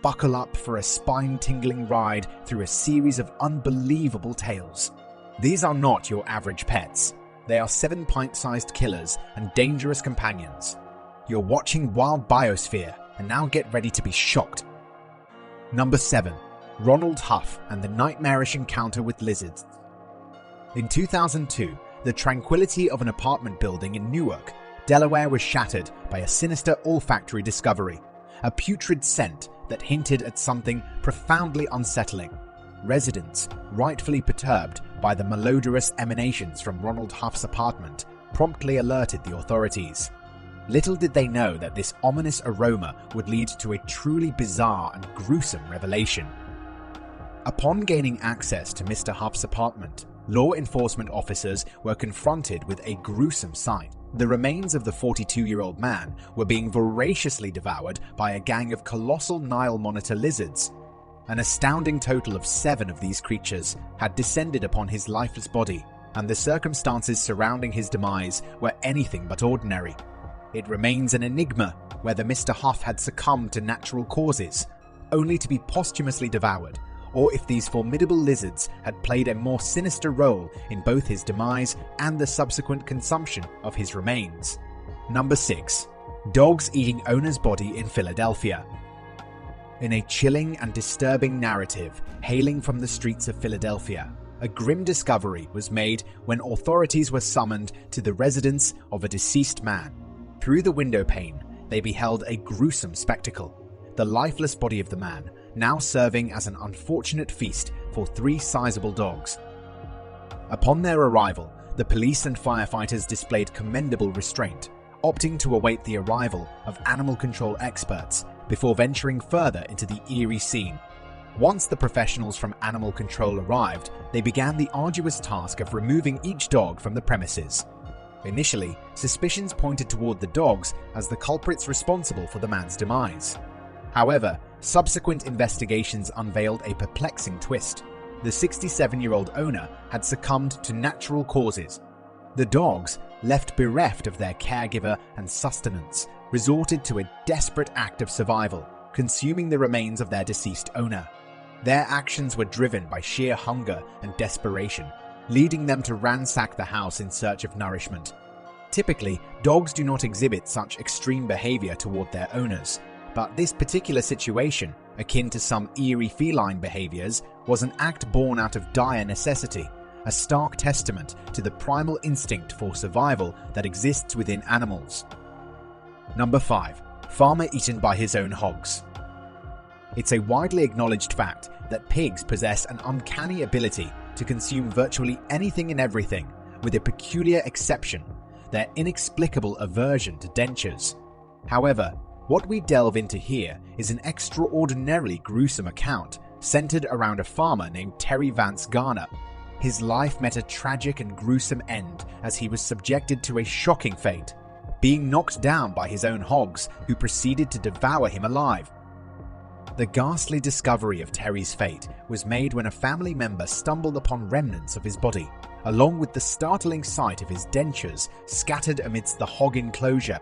buckle up for a spine-tingling ride through a series of unbelievable tales. These are not your average pets. They are 7-pint-sized killers and dangerous companions. You're watching Wild Biosphere, and now get ready to be shocked. Number 7. Ronald Huff and the Nightmarish Encounter with Lizards. In 2002, the tranquility of an apartment building in Newark, Delaware was shattered by a sinister olfactory discovery, a putrid scent that hinted at something profoundly unsettling. Residents, rightfully perturbed by the malodorous emanations from Ronald Huff's apartment, promptly alerted the authorities. Little did they know that this ominous aroma would lead to a truly bizarre and gruesome revelation. Upon gaining access to Mr. Huff's apartment, law enforcement officers were confronted with a gruesome sight. The remains of the 42-year-old man were being voraciously devoured by a gang of colossal Nile monitor lizards. An astounding total of 7 of these creatures had descended upon his lifeless body, and the circumstances surrounding his demise were anything but ordinary. It remains an enigma whether Mr. Huff had succumbed to natural causes, only to be posthumously devoured, or if these formidable lizards had played a more sinister role in both his demise and the subsequent consumption of his remains. Number 6. Dogs eating owner's body in Philadelphia. In a chilling and disturbing narrative hailing from the streets of Philadelphia, a grim discovery was made when authorities were summoned to the residence of a deceased man. Through the window pane, they beheld a gruesome spectacle: the lifeless body of the man, now serving as an unfortunate feast for 3 sizable dogs. Upon their arrival, the police and firefighters displayed commendable restraint, opting to await the arrival of animal control experts before venturing further into the eerie scene. Once the professionals from animal control arrived, they began the arduous task of removing each dog from the premises. Initially, suspicions pointed toward the dogs as the culprits responsible for the man's demise. However, subsequent investigations unveiled a perplexing twist. The 67-year-old owner had succumbed to natural causes. The dogs, left bereft of their caregiver and sustenance, resorted to a desperate act of survival, consuming the remains of their deceased owner. Their actions were driven by sheer hunger and desperation, leading them to ransack the house in search of nourishment. Typically, dogs do not exhibit such extreme behavior toward their owners, but this particular situation, akin to some eerie feline behaviors, was an act born out of dire necessity, a stark testament to the primal instinct for survival that exists within animals. Number 5. Farmer eaten by his own hogs. It's a widely acknowledged fact that pigs possess an uncanny ability to consume virtually anything and everything, with a peculiar exception: their inexplicable aversion to dentures. However, what we delve into here is an extraordinarily gruesome account centered around a farmer named Terry Vance Garner. His life met a tragic and gruesome end as he was subjected to a shocking fate, being knocked down by his own hogs, who proceeded to devour him alive. The ghastly discovery of Terry's fate was made when a family member stumbled upon remnants of his body, along with the startling sight of his dentures scattered amidst the hog enclosure.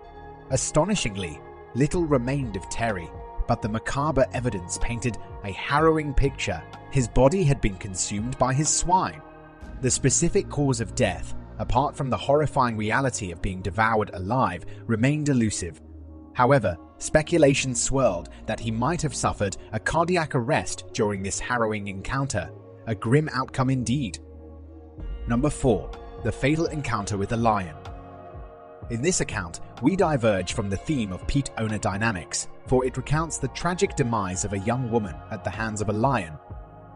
Astonishingly, little remained of Terry, but the macabre evidence painted a harrowing picture. His body had been consumed by his swine. The specific cause of death, apart from the horrifying reality of being devoured alive, remained elusive. However, speculation swirled that he might have suffered a cardiac arrest during this harrowing encounter, a grim outcome indeed. Number 4. The fatal encounter with a lion. In this account, we diverge from the theme of pet-owner dynamics, for it recounts the tragic demise of a young woman at the hands of a lion.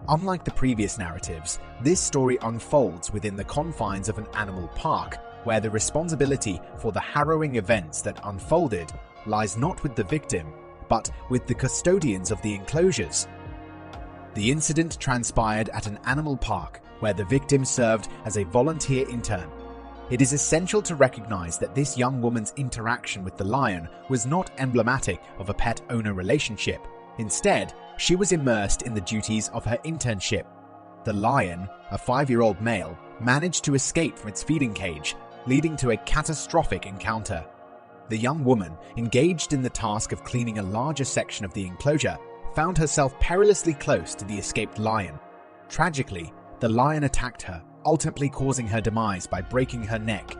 Unlike the previous narratives, this story unfolds within the confines of an animal park, where the responsibility for the harrowing events that unfolded lies not with the victim, but with the custodians of the enclosures. The incident transpired at an animal park where the victim served as a volunteer intern. It is essential to recognize that this young woman's interaction with the lion was not emblematic of a pet-owner relationship. Instead, she was immersed in the duties of her internship. The lion, a 5-year-old male, managed to escape from its feeding cage, leading to a catastrophic encounter. The young woman, engaged in the task of cleaning a larger section of the enclosure, found herself perilously close to the escaped lion. Tragically, the lion attacked her, ultimately causing her demise by breaking her neck.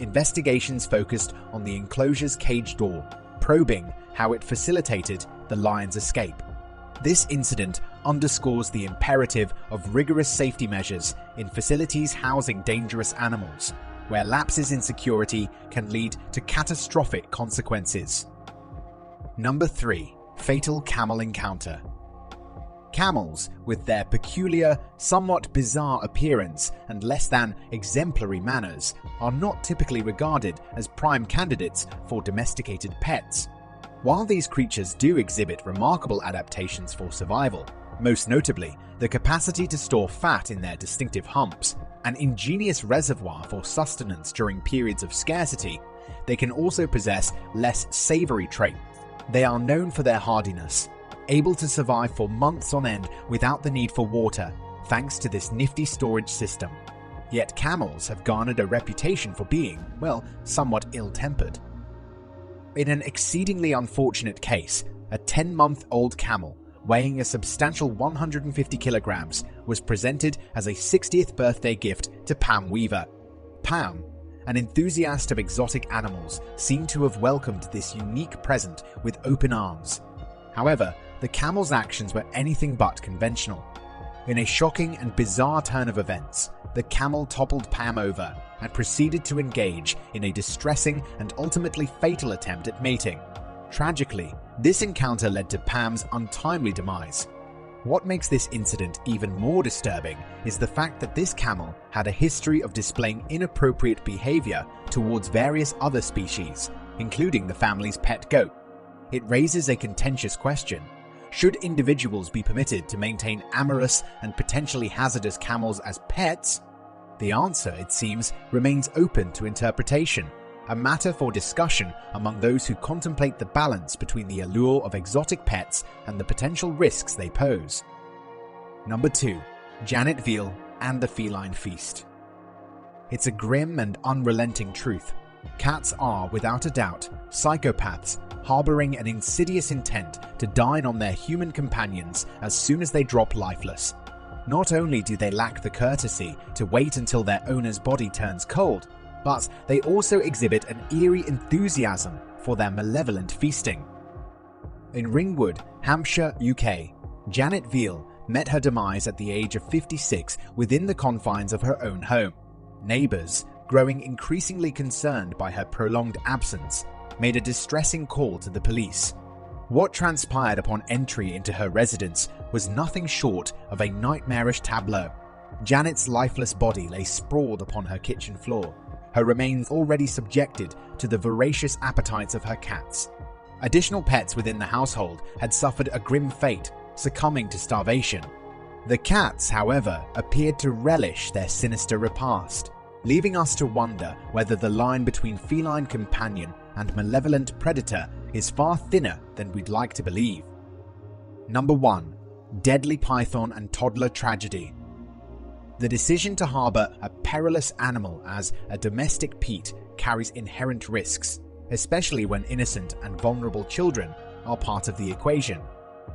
Investigations focused on the enclosure's cage door, probing how it facilitated the lion's escape. This incident underscores the imperative of rigorous safety measures in facilities housing dangerous animals, where lapses in security can lead to catastrophic consequences. Number 3. Fatal camel encounter. Camels, with their peculiar, somewhat bizarre appearance and less than exemplary manners, are not typically regarded as prime candidates for domesticated pets. While these creatures do exhibit remarkable adaptations for survival, most notably the capacity to store fat in their distinctive humps, an ingenious reservoir for sustenance during periods of scarcity, they can also possess less savory traits. They are known for their hardiness, able to survive for months on end without the need for water, thanks to this nifty storage system. Yet camels have garnered a reputation for being, well, somewhat ill-tempered. In an exceedingly unfortunate case, a 10-month-old camel, weighing a substantial 150 kilograms, was presented as a 60th birthday gift to Pam Weaver. Pam, an enthusiast of exotic animals, seemed to have welcomed this unique present with open arms. However, the camel's actions were anything but conventional. In a shocking and bizarre turn of events, the camel toppled Pam over and proceeded to engage in a distressing and ultimately fatal attempt at mating. Tragically, this encounter led to Pam's untimely demise. What makes this incident even more disturbing is the fact that this camel had a history of displaying inappropriate behavior towards various other species, including the family's pet goat. It raises a contentious question. Should individuals be permitted to maintain amorous and potentially hazardous camels as pets? The answer, it seems, remains open to interpretation, a matter for discussion among those who contemplate the balance between the allure of exotic pets and the potential risks they pose. Number 2. Janet Veal and the Feline Feast. It's a grim and unrelenting truth. Cats are, without a doubt, psychopaths harboring an insidious intent to dine on their human companions as soon as they drop lifeless. Not only do they lack the courtesy to wait until their owner's body turns cold, but they also exhibit an eerie enthusiasm for their malevolent feasting. In Ringwood, Hampshire, UK, Janet Veal met her demise at the age of 56 within the confines of her own home. Neighbours, growing increasingly concerned by her prolonged absence, made a distressing call to the police. What transpired upon entry into her residence was nothing short of a nightmarish tableau. Janet's lifeless body lay sprawled upon her kitchen floor, her remains already subjected to the voracious appetites of her cats. Additional pets within the household had suffered a grim fate, succumbing to starvation. The cats, however, appeared to relish their sinister repast, leaving us to wonder whether the line between feline companion and malevolent predator is far thinner than we'd like to believe. Number 1. Deadly python and toddler tragedy. The decision to harbour a perilous animal as a domestic pet carries inherent risks, especially when innocent and vulnerable children are part of the equation.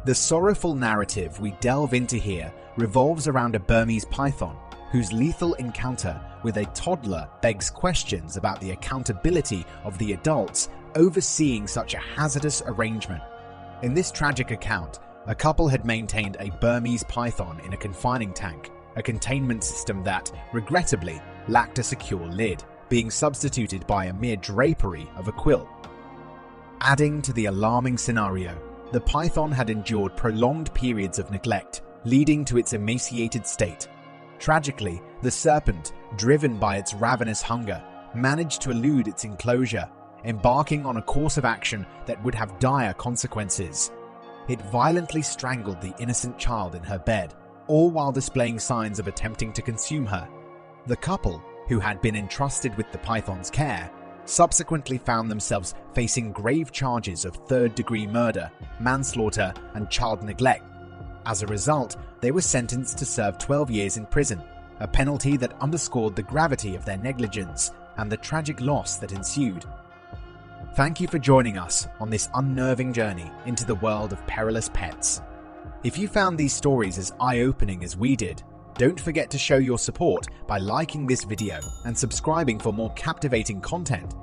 The sorrowful narrative we delve into here revolves around a Burmese python, whose lethal encounter with a toddler begs questions about the accountability of the adults overseeing such a hazardous arrangement. In this tragic account, a couple had maintained a Burmese python in a confining tank, a containment system that, regrettably, lacked a secure lid, being substituted by a mere drapery of a quilt. Adding to the alarming scenario, the python had endured prolonged periods of neglect, leading to its emaciated state. Tragically, the serpent, driven by its ravenous hunger, managed to elude its enclosure, embarking on a course of action that would have dire consequences. It violently strangled the innocent child in her bed, all while displaying signs of attempting to consume her. The couple, who had been entrusted with the python's care, subsequently found themselves facing grave charges of third-degree murder, manslaughter, and child neglect. As a result, they were sentenced to serve 12 years in prison, a penalty that underscored the gravity of their negligence and the tragic loss that ensued. Thank you for joining us on this unnerving journey into the world of perilous pets. If you found these stories as eye-opening as we did, don't forget to show your support by liking this video and subscribing for more captivating content.